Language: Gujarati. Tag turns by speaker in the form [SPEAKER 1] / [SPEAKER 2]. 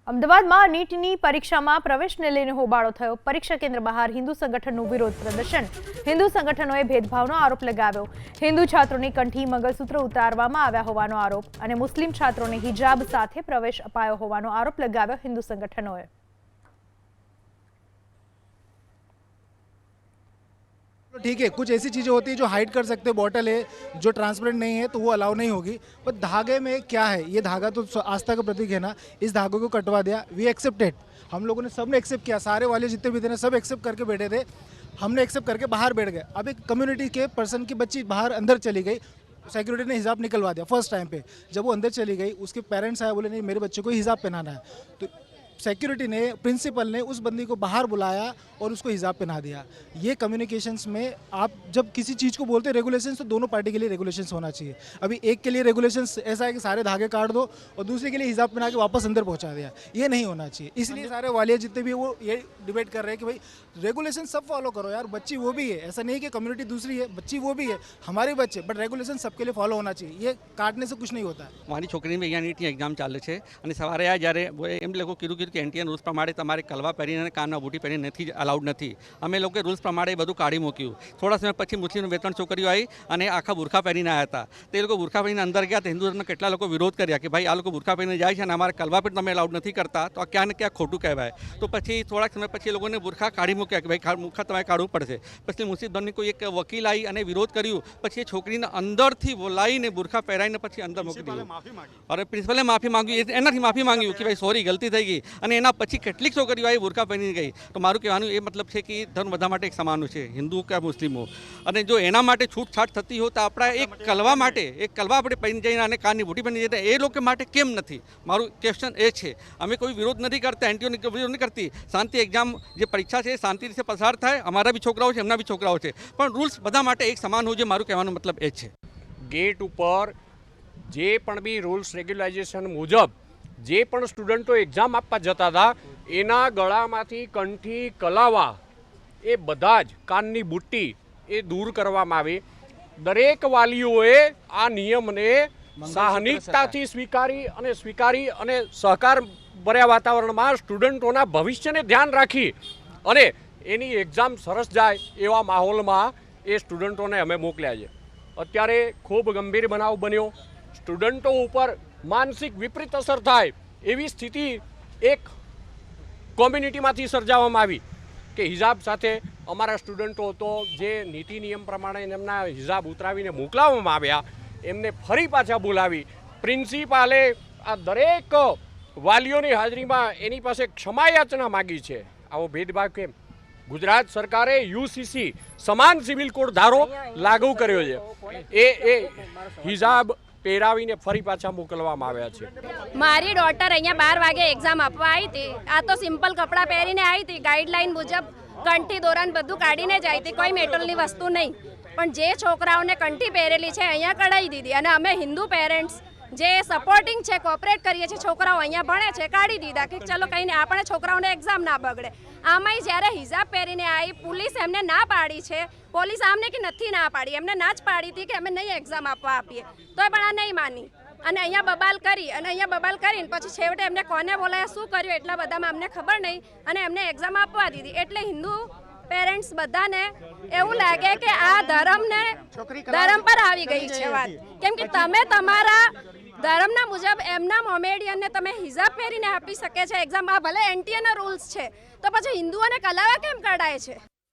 [SPEAKER 1] અમદાવાદમાં નીટની પરીક્ષામાં પ્રવેશને લઈને હોબાળો થયો। પરીક્ષા કેન્દ્ર બહાર હિન્દુ સંગઠનનું વિરોધ પ્રદર્શન। હિન્દુ સંગઠનોએ ભેદભાવનો આરોપ લગાવ્યો। હિન્દુ છાત્રોની કંઠી મંગળસૂત્ર ઉતારવામાં આવ્યા હોવાનો આરોપ અને મુસ્લિમ છાત્રોને હિજાબ સાથે પ્રવેશ અપાયો હોવાનો આરોપ લગાવ્યો હિન્દુ સંગઠનોએ।
[SPEAKER 2] ठीक है, कुछ ऐसी चीज़ें होती है जो हाइड कर सकते हैं, बॉटल है जो ट्रांसपेरेंट नहीं है तो वो अलाउ नहीं होगी। पर धागे में क्या है, ये धागा तो आस्था का प्रतीक है ना, इस धागे को कटवा दिया। वी एक्सेप्टेड, हम लोगों ने सब ने एक्सेप्ट किया, सारे वाले जितने भी थे ना सब एक्सेप्ट करके बैठे थे। हमने एक्सेप्ट करके बाहर बैठ गए। अब एक कम्युनिटी के पर्सन की बच्ची बाहर अंदर चली गई, सिक्योरिटी ने हिजाब निकलवा दिया फर्स्ट टाइम पे। जब वो अंदर चली गई उसके पेरेंट्स आए, बोले नहीं मेरे बच्चे को हिजाब पहनाना है, तो सिक्योरिटी ने, प्रिंसिपल ने उस बंदी को बाहर बुलाया और उसको हिजाब पहना दिया। ये कम्युनिकेशंस में आप जब किसी चीज़ को बोलते हैं रेगुलेशंस, तो दोनों पार्टी के लिए रेगुलेशंस होना चाहिए। अभी एक के लिए रेगुलेशंस ऐसा है कि सारे धागे काट दो और दूसरे के लिए हिजाब पहना के वापस अंदर पहुंचा दिया, ये नहीं होना चाहिए। इसलिए सारे वालिया जितने भी वो ये डिबेट कर रहे हैं कि भाई रेगुलेशन सब फॉलो करो यार, बच्ची वो भी है, ऐसा नहीं कि कम्युनिटी दूसरी है, बच्ची वो भी है, हमारे बच्चे, बट रेगुलेशन सबके लिए फॉलो होना चाहिए। ये काटने से कुछ नहीं होता है।
[SPEAKER 3] મારી છોકરીની અહીંયા નીટની એક્ઝામ ચાલે છે અને સવારે આ જ્યારે એમ લોકો કીધું કે એનટીએન રૂલ્સ પ્રમાણે તમારે કલવા પહેરીને કાનમાં બુટી પહેરીને નથી અલાઉડ નથી। અમે લોકો રૂલ્સ પ્રમાણે બધું કાઢી મૂક્યું। થોડા સમય પછી મુસ્લિમ 2-3 છોકરીઓ આવી અને આખા બુરખા પહેરીને આવ્યા હતા। તે લોકો બુરખા પહેરીને અંદર ગયા તો હિન્દુ ધર્મના કેટલા લોકો વિરોધ કર્યા કે ભાઈ આ લોકો બુરખા પહેરીને જાય છે અને અમારે કલવા પણ તમે અલાઉડ નથી કરતા, તો આ ક્યાં ને ક્યાં ખોટું કહેવાય। તો પછી થોડાક સમય પછી એ લોકોને બુરખા કાઢી મૂક્યા કે ભાઈ બુરખા તમારે કાઢવું પડશે। પછી મુસ્લિમ ધર્મની કોઈ એક વકીલ આવી અને વિરોધ કર્યું। પછી એ છોકરીને અંદરથી બોલાવીને બુરખા પહેરાવીને પછી અંદર મૂકી દીધું। અરે પ્રિન્સિપલે માફી માંગી, એનાથી માફી માંગ્યું કે ભાઈ સોરી ગલતી થઈ ગઈ। અને એના પછી કેટલીક છોકરીઓ આવી બુરખા પહેરીને ગઈ। તો મારું કહેવાનું એ મતલબ છે કે ધર્મ બધા માટે એક સમાન છે, હિન્દુ કે મુસ્લિમો। અને જો એના માટે છૂટછાટ થતી હોય તો આપણા એક કલવા માટે એક કલવા આપણે પહેરીને જઈને અને કાનની બુટી પહેરીને જઈને એ લોકો માટે કેમ નથી? મારું ક્વેશ્ચન એ છે। અમે કોઈ વિરોધ નથી કરતા, એનટીઓની વિરોધ નથી કરતી। શાંતિ એક્ઝામ જે પરીક્ષા છે શાંતિ રીતે પસાર થાય। અમારા બી છોકરાઓ છે, એમના બી છોકરાઓ છે, પણ રૂલ્સ બધા માટે એક સમાન હોય છે। મારું કહેવાનો મતલબ એ છે।
[SPEAKER 4] ગેટ ઉપર જે પણ બી રૂલ્સ રેગ્યુલાઇઝેશન મુજબ જે પણ સ્ટુડન્ટો એક્ઝામ આપવા જતા હતા એના ગળામાંથી કંઠી કલાવા એ બધા જ કાનની બુટ્ટી એ દૂર કરવામાં આવી। દરેક વાલીઓએ આ નિયમને સાહનિકતાથી સ્વીકારી અને સહકાર ભર્યા વાતાવરણમાં સ્ટુડન્ટોના ભવિષ્યને ધ્યાન રાખી અને એની એક્ઝામ સરસ જાય એવા માહોલમાં એ સ્ટુડન્ટોને અમે મોકલ્યા છે। અત્યારે ખૂબ ગંભીર બનાવ બન્યો, સ્ટુડન્ટો ઉપર માનસિક વિપરીત અસર થાય એવી સ્થિતિ એક કોમ્યુનિટીમાંથી સર્જાવવામાં આવી કે હિજાબ સાથે અમારા સ્ટુડન્ટો તો જે નીતિ નિયમ પ્રમાણે એમના હિજાબ ઉતરાવીને મોકલાવવામાં આવ્યા એમને ફરી પાછા બોલાવી પ્રિન્સિપાલે આ દરેક વાલીઓની હાજરીમાં એની પાસે ક્ષમાયાચના માગી છે। આવો ભેદભાવ કેમ? ગુજરાત સરકારે યુસીસી સમાન સિવિલ કોડ ધારો લાગુ કર્યો છે, એ હિજાબ પહેરાવીને ફરી પાછા મોકલવામાં આવ્યા છે।
[SPEAKER 5] મારી ડોટર અહીંયા 12 વાગે એક્ઝામ આપવા આવી હતી। આ તો સિમ્પલ કપડાં પહેરીને આવી હતી, ગાઈડલાઈન મુજબ કંઠી દોરાન બધું કાઢીને જ આવી હતી, કોઈ મેટલની વસ્તુ નહીં। પણ જે છોકરાઓને કંઠી પહેરેલી છે અહીંયા કઢાવી દીધી અને અમે હિન્દુ પેરેન્ટ્સ જે સપોર્ટિંગ છે, કોઓપરેટ કરીએ છીએ, છોકરાઓ અહીંયા ભણે છે, કાઢી દીધા કે ચલો કંઈ નહીં, આપણે છોકરાઓને એક્ઝામ ના બગડે। આમાંય જ્યારે હિજાબ પહેરીને આવી, પોલીસ એમને ના પાડી છે, પોલીસ આમને કે નથી ના પાડી, એમને ના જ પાડી હતી કે અમે નહીં એક્ઝામ આપવા આપીએ, તોય પણ આ નહીં માની અને અહીંયા બબાલ કરીને પછી છેવટે એમને કોને બોલાયા, શું કર્યું એટલા બધામાં અમને ખબર નહીં અને એમને એક્ઝામ આપવા દીધી। એટલે હિન્દુ પેરેન્ટ્સ બધાને એવું લાગે કે આ ધર્મ પર આવી ગઈ છે વાત, કેમ કે તમે તમારા ધર્મના મુજબ એમના મોમેડિયનને તમે હિજાબ પહેરીને આપી શકે છે એક્ઝામ। આ ભલે એનટીએના રૂલ્સ છે, તો પછી હિન્દુઓને કલાવા કેમ કઢાય છે?